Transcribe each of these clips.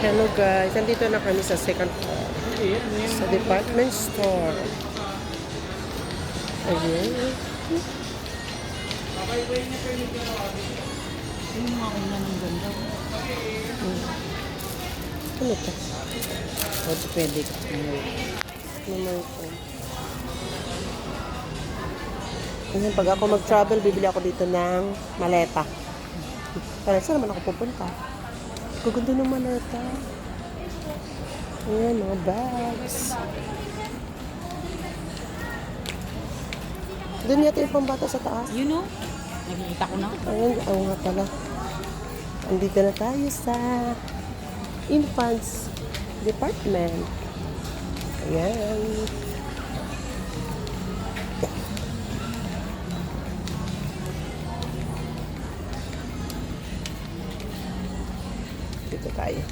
Hello guys, nandito na kami sa second floor sa department store. Ayun. Yung mga kanya ng ganda. Ano to? Orthopedic. Naman ito. Ngayon, pag ako mag-travel, bibili ako dito ng maleta. Kaya saan naman ako pupunta? Gaganda ng maleta. Ayan, mga bags. Doon yata yung pambata sa taas. You know? Nakikita ko na. Ayun, oo nga pala. Andito na tayo sa infants department. Ayan. Dito tayo.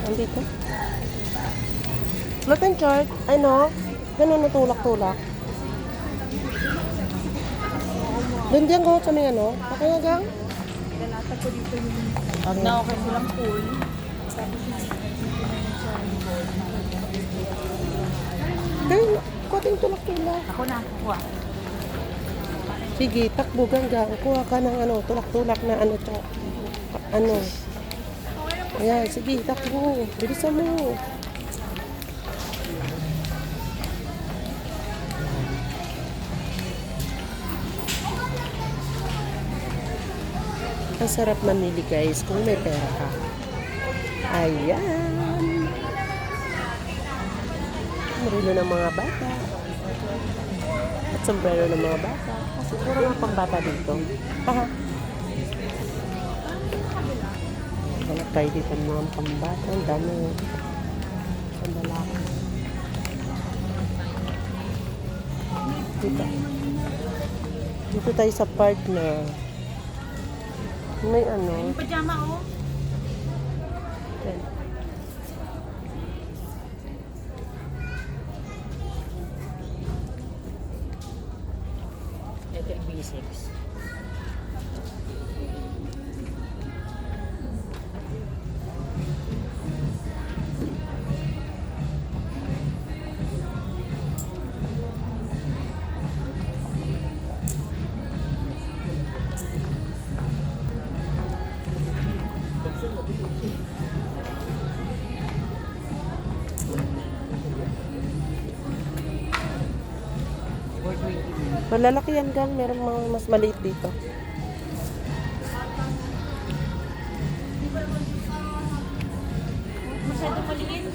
Andito. Float and chart. Ay no. Ganun na tulak-tulak. Doon diyan ko sa may ano. Okay nga gang? Lalata ko dito yung na okay silang pool. Tapos Ganun. Kuting tulak-tulak. ako na kuha. Sige, takbo gang. Kuha ka ng ano, tulak-tulak na ano to. Ano. Ayan, sige, takbo. Bilisan mo. Ang sarap mamili guys kung may pera ka. Ayan. Marilo ng mga bata. At sombrero ng mga bata. Kasi puro mga pambata dito. Haha. Hanap tayo dito ng mga pambata. Ang dami. Ang lalaki. Dito. Dito tayo sa park na may ano. Yung pajama oh. Yan. Ito yung B6. Malalaki yan gang. Meron mga mas maliit dito. Masyado maliit.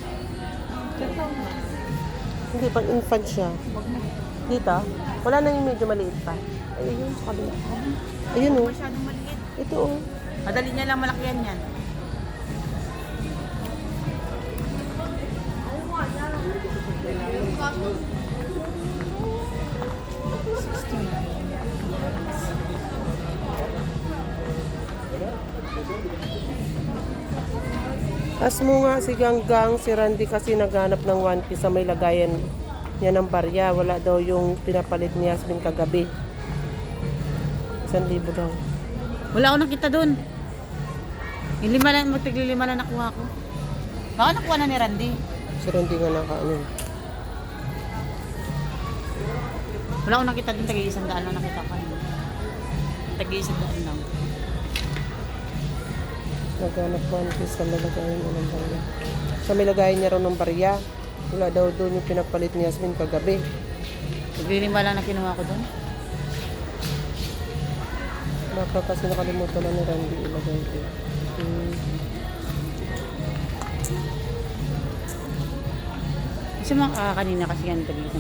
Hindi, pang infant siya. Dito? Wala na yung medyo maliit pa. Ayun, sa kabila. Ayun o. Masyadong maliit. Ito o. Madali niya lang malakihan yan. As mo nga si Ganggang, si Randy kasi naghanap ng one piece sa may lagayan niya ng barya. Wala daw yung pinapalit ni Yasmin kagabi. 1,000 daw. Wala akong nakita doon. Yung lima lang, magtiglilima lang nakuha ko. Baka nakuha na ni Randy. Si Randy nga nakaano. Wala akong nakita doon, tag-100 lang nakita ko. Tag-100 lang. Naghanap one piece sa may lagayan niya ng barya. Sa may lagayan niya raw ng barya. Wala daw doon yung pinapalit ni Yasmin kagabi. Taglilima lang na kinuha ko doon. Baka kasi nakalimutan na ni Randy ilagay ko. Kasi mga kanina kasi yan tag-100.